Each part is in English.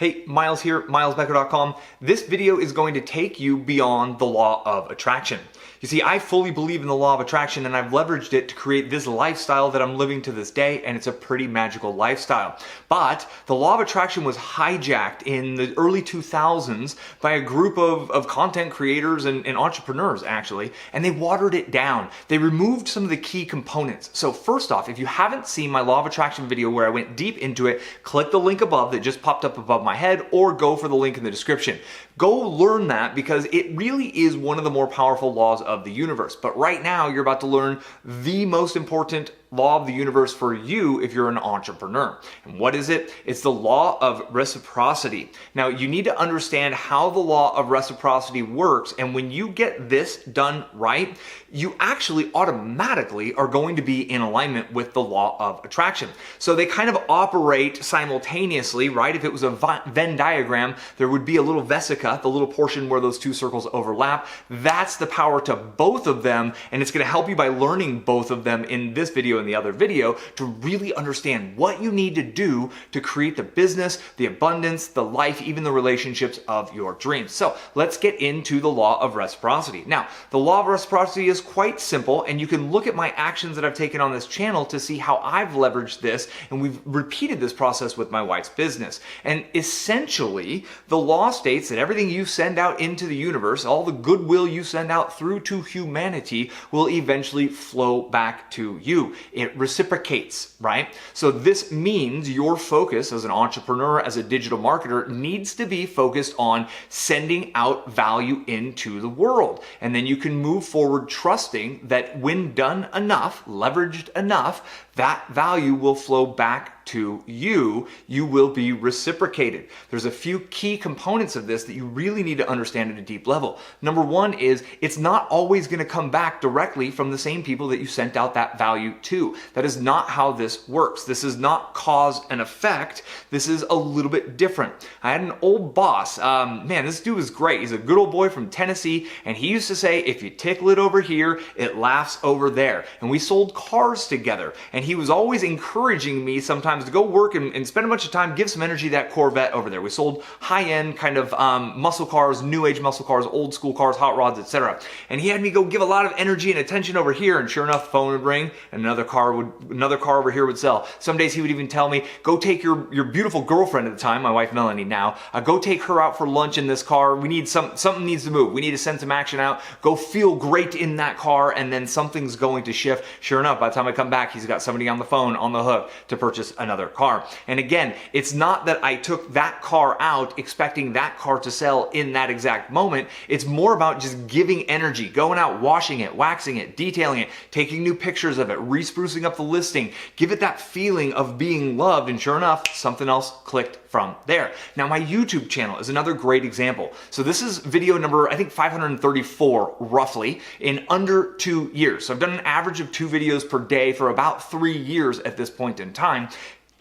Hey, Miles here, milesbecker.com. This video is going to take you beyond the law of attraction. You see, I fully believe in the law of attraction and I've leveraged it to create this lifestyle that I'm living to this day, and it's a pretty magical lifestyle. But the law of attraction was hijacked in the early 2000s by a group of content creators and entrepreneurs, actually, and they watered it down. They removed some of the key components. So first off, if you haven't seen my law of attraction video where I went deep into it, click the link above that just popped up above my head, or go for the link in the description. Go learn that because it really is one of the more powerful laws of the universe. But right now you're about to learn the most important law of the universe for you if you're an entrepreneur. And what is it? It's the law of reciprocity. Now, you need to understand how the law of reciprocity works, and when you get this done right, you actually automatically are going to be in alignment with the law of attraction. So they kind of operate simultaneously, right? If it was a Venn diagram, there would be a little vesica, the little portion where those two circles overlap. That's the power to both of them, and it's going to help you by learning both of them in this video and the other video to really understand what you need to do to create the business, the abundance, the life, even the relationships of your dreams. So let's get into the law of reciprocity. Now, the law of reciprocity is quite simple, and you can look at my actions that I've taken on this channel to see how I've leveraged this, and we've repeated this process with my wife's business. And essentially, the law states that everything you send out into the universe, all the goodwill you send out through to humanity, will eventually flow back to you. It reciprocates, right? So this means your focus as an entrepreneur, as a digital marketer, needs to be focused on sending out value into the world. And then you can move forward trusting that when done enough, leveraged enough, that value will flow back to you. You will be reciprocated. There's a few key components of this that you really need to understand at a deep level. Number one is it's not always going to come back directly from the same people that you sent out that value to. That is not how this works. This is not cause and effect. This is a little bit different. I had an old boss. Man, this dude was great. He's a good old boy from Tennessee, and he used to say, if you tickle it over here, it laughs over there. And we sold cars together, and he was always encouraging me sometimes to go work and spend a bunch of time, give some energy to that Corvette over there. We sold high-end kind of muscle cars, new age muscle cars, old school cars, hot rods, etc. And he had me go give a lot of energy and attention over here, and sure enough, the phone would ring and another car over here would sell. Some days he would even tell me, go take your beautiful girlfriend at the time, my wife Melanie now, go take her out for lunch in this car. We need something needs to move. We need to send some action out. Go feel great in that car, and then something's going to shift. Sure enough, by the time I come back, he's got somebody on the phone on the hook to purchase another car. And again, it's not that I took that car out expecting that car to sell in that exact moment. It's more about just giving energy, going out, washing it, waxing it, detailing it, taking new pictures of it, re-sprucing up the listing, give it that feeling of being loved, and sure enough, something else clicked from there. Now, my YouTube channel is another great example. So this is video number, I think 534 roughly, in under 2 years. So I've done an average of 2 videos per day for about 3 years at this point in time,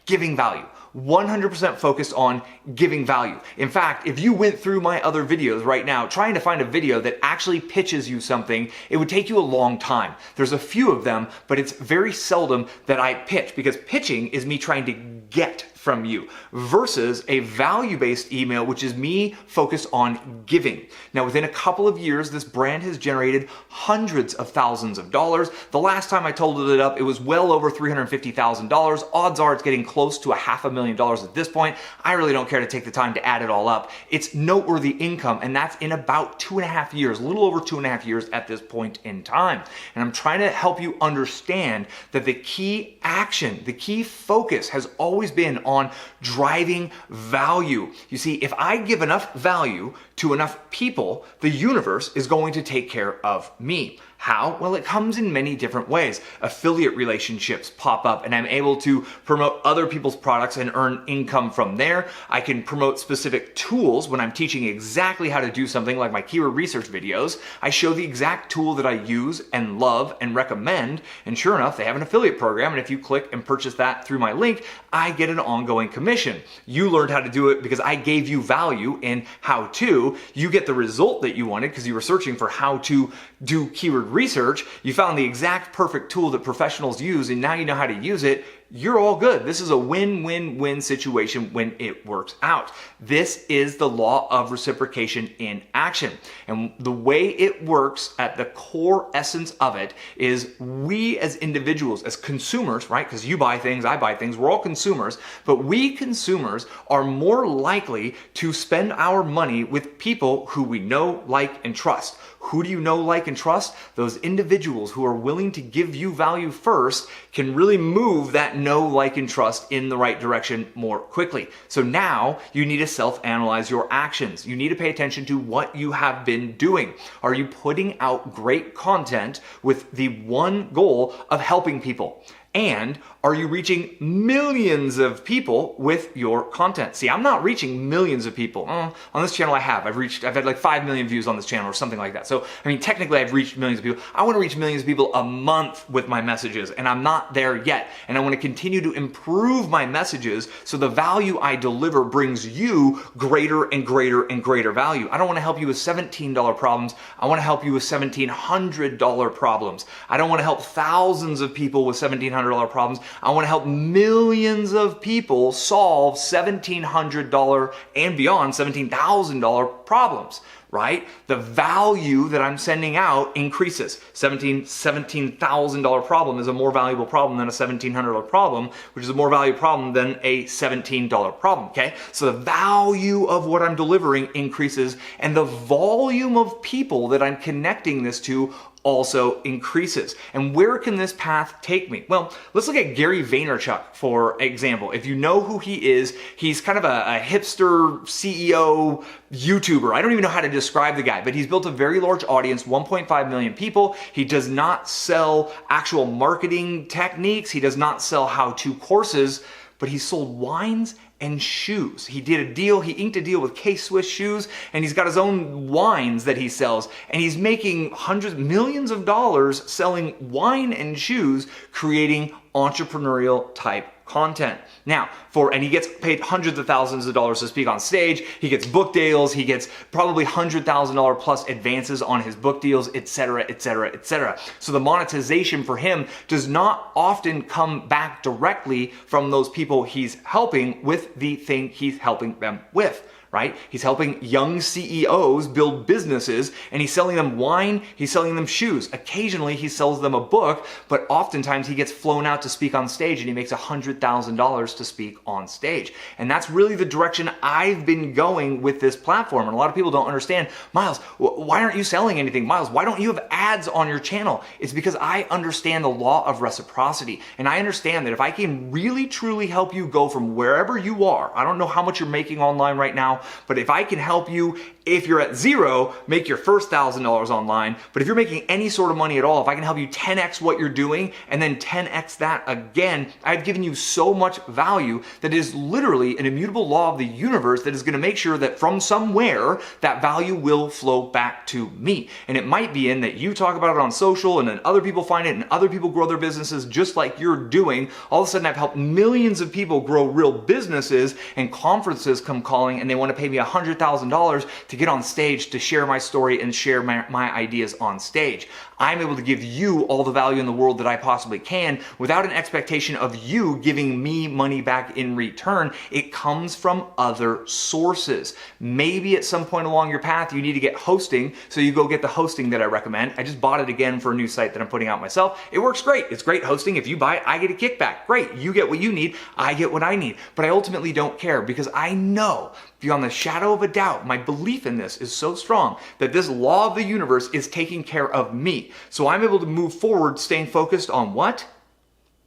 giving value. 100% focused on giving value. In fact, if you went through my other videos right now, trying to find a video that actually pitches you something, it would take you a long time. There's a few of them, but it's very seldom that I pitch, because pitching is me trying to get from you versus a value-based email, which is me focused on giving. Now, within a couple of years, this brand has generated hundreds of thousands of dollars. The last time I totaled it up, it was well over $350,000. Odds are it's getting close to $500,000 at this point. I really don't care to take the time to add it all up. It's noteworthy income, and that's in about 2.5 years, a little over 2.5 years at this point in time. And I'm trying to help you understand that the key action, the key focus has always been on driving value. You see, if I give enough value to enough people, the universe is going to take care of me. How? Well, it comes in many different ways. Affiliate relationships pop up, and I'm able to promote other people's products and earn income from there. I can promote specific tools when I'm teaching exactly how to do something, like my keyword research videos. I show the exact tool that I use and love and recommend, and sure enough, they have an affiliate program, and if you click and purchase that through my link, I get an ongoing commission. You learned how to do it because I gave you value in how to. You get the result that you wanted because you were searching for how to do keyword research. You found the exact perfect tool that professionals use, and now you know how to use it. you're all good. This is a win-win-win situation when it works out. This is the law of reciprocation in action. And the way it works at the core essence of it is we as individuals, as consumers, right? Because you buy things, I buy things, we're all consumers, but we consumers are more likely to spend our money with people who we know, like, and trust. Who do you know, like, and trust? Those individuals who are willing to give you value first can really move that know, like, and trust in the right direction more quickly. So now you need to self-analyze your actions. You need to pay attention to what you have been doing. Are you putting out great content with the one goal of helping people? And are you reaching millions of people with your content? See, I'm not reaching millions of people. On this channel I've had like 5 million views on this channel or something like that. So, I mean, technically I've reached millions of people. I want to reach millions of people a month with my messages, and I'm not there yet. And I want to continue to improve my messages so the value I deliver brings you greater and greater and greater value. I don't want to help you with $17 problems. I want to help you with $1,700 problems. I don't want to help thousands of people with $1,700 problems. I want to help millions of people solve $1,700 and beyond $17,000 problems, right? The value that I'm sending out increases. $17,000 problem is a more valuable problem than a $1,700 problem, which is a more valuable problem than a $17 problem, okay? So the value of what I'm delivering increases, and the volume of people that I'm connecting this to also increases. And where can this path take me? Well, let's look at Gary Vaynerchuk, for example. If you know who he is, he's kind of a hipster CEO YouTuber. I don't even know how to describe the guy, but he's built a very large audience, 1.5 million people. He does not sell actual marketing techniques. He does not sell how-to courses, but he sold wines and shoes. He inked a deal with K-Swiss shoes, and he's got his own wines that he sells, and he's making millions of dollars selling wine and shoes, creating entrepreneurial type content. Now, and he gets paid hundreds of thousands of dollars to speak on stage. He gets book deals. He gets probably $100,000 plus advances on his book deals, etc., etc., etc. So the monetization for him does not often come back directly from those people he's helping with the thing he's helping them with. Right? He's helping young CEOs build businesses, and he's selling them wine, he's selling them shoes. Occasionally he sells them a book, but oftentimes he gets flown out to speak on stage and he makes $100,000 to speak on stage. And that's really the direction I've been going with this platform. And a lot of people don't understand, Miles, why aren't you selling anything? Miles, why don't you have ads on your channel? It's because I understand the law of reciprocity. And I understand that if I can really truly help you go from wherever you are, I don't know how much you're making online right now, but if I can help you, if you're at zero, make your first $1,000 online, but if you're making any sort of money at all, if I can help you 10x what you're doing and then 10x that again, I've given you so much value that is literally an immutable law of the universe that is going to make sure that from somewhere, that value will flow back to me. And it might be in that you talk about it on social and then other people find it and other people grow their businesses just like you're doing. All of a sudden, I've helped millions of people grow real businesses, and conferences come calling and they want to pay me $100,000 to get on stage to share my story and share my ideas on stage. I'm able to give you all the value in the world that I possibly can without an expectation of you giving me money back in return. It comes from other sources. Maybe at some point along your path, you need to get hosting, so you go get the hosting that I recommend. I just bought it again for a new site that I'm putting out myself. It works great. It's great hosting. If you buy it, I get a kickback. Great. You get what you need. I get what I need. But I ultimately don't care because I know beyond the shadow of a doubt, my belief in this is so strong that this law of the universe is taking care of me. So I'm able to move forward staying focused on what?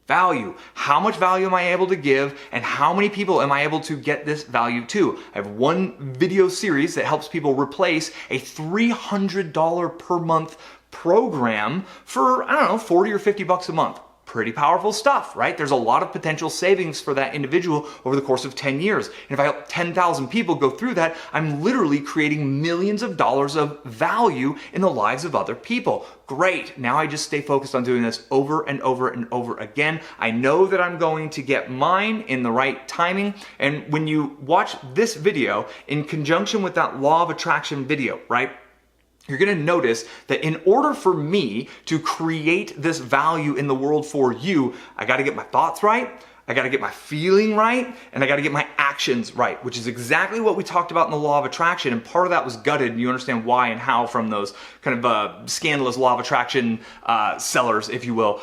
Value. How much value am I able to give, and how many people am I able to get this value to? I have one video series that helps people replace a $300 per month program for, I don't know, 40 or 50 bucks a month. Pretty powerful stuff, right? There's a lot of potential savings for that individual over the course of 10 years. And if I help 10,000 people go through that, I'm literally creating millions of dollars of value in the lives of other people. Great. Now I just stay focused on doing this over and over and over again. I know that I'm going to get mine in the right timing. And when you watch this video in conjunction with that law of attraction video, right? You're going to notice that in order for me to create this value in the world for you, I got to get my thoughts right. I got to get my feeling right, and I got to get my actions right, which is exactly what we talked about in the law of attraction. And part of that was gutted, and you understand why and how from those kind of scandalous law of attraction sellers, if you will.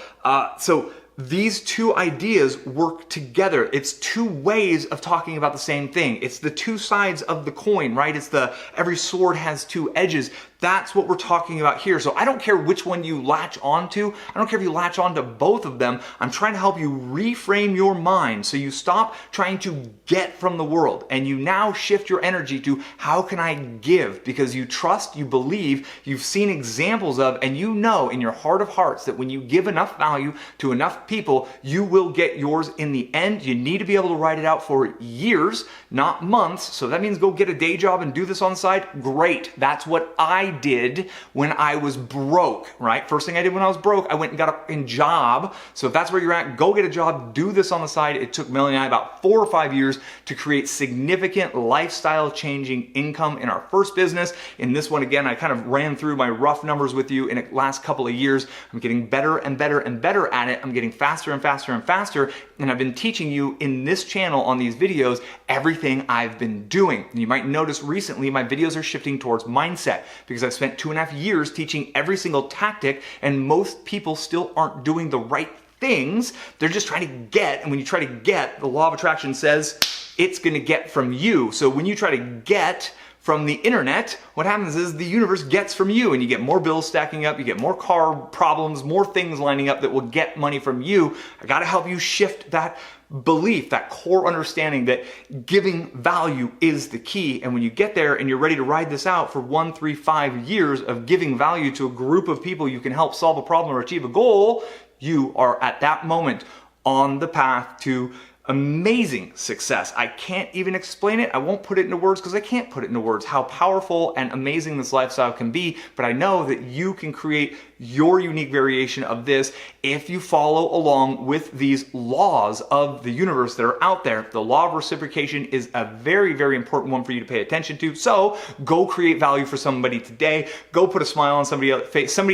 So these two ideas work together. It's two ways of talking about the same thing. It's the two sides of the coin, right? It's the every sword has two edges. That's what we're talking about here. So I don't care which one you latch onto. I don't care if you latch onto both of them. I'm trying to help you reframe your mind so you stop trying to get from the world and you now shift your energy to how can I give? Because you trust, you believe, you've seen examples of, and you know in your heart of hearts that when you give enough value to enough people, you will get yours in the end. You need to be able to write it out for years, not months. So that means go get a day job and do this on the side. Great. That's what I did when I was broke, right? First thing I did when I was broke, I went and got a job. So if that's where you're at, go get a job, do this on the side. It took Melanie and I about 4 or 5 years to create significant lifestyle changing income in our first business. In this one, again, I kind of ran through my rough numbers with you in the last couple of years. I'm getting better and better and better at it. I'm getting faster and faster and faster. And I've been teaching you in this channel on these videos everything I've been doing. And you might notice recently my videos are shifting towards mindset because I've spent 2.5 years teaching every single tactic, and most people still aren't doing the right things. They're just trying to get, and when you try to get, the law of attraction says it's going to get from you. So when you try to get from the internet, what happens is the universe gets from you, and you get more bills stacking up, you get more car problems, more things lining up that will get money from you. I got to help you shift that belief, that core understanding that giving value is the key. And when you get there and you're ready to ride this out for 1, 3, 5 years of giving value to a group of people you can help solve a problem or achieve a goal, you are at that moment on the path to amazing success. I can't even explain it. I won't put it into words because I can't put it into words how powerful and amazing this lifestyle can be, but I know that you can create your unique variation of this if you follow along with these laws of the universe that are out there. The law of reciprocation is a very, very important one for you to pay attention to. So go create value for somebody today. Go put a smile on somebody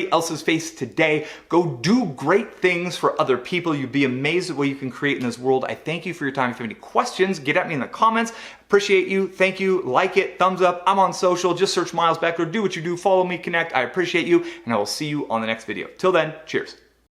else's face today. Go do great things for other people. You'd be amazed at what you can create in this world. I thank you for your time. If you have any questions, get at me in the comments. Appreciate you. Thank you. Like it. Thumbs up. I'm on social. Just search Miles Beckler. Do what you do. Follow me. Connect. I appreciate you. And I will see you on the next video. Till then, cheers.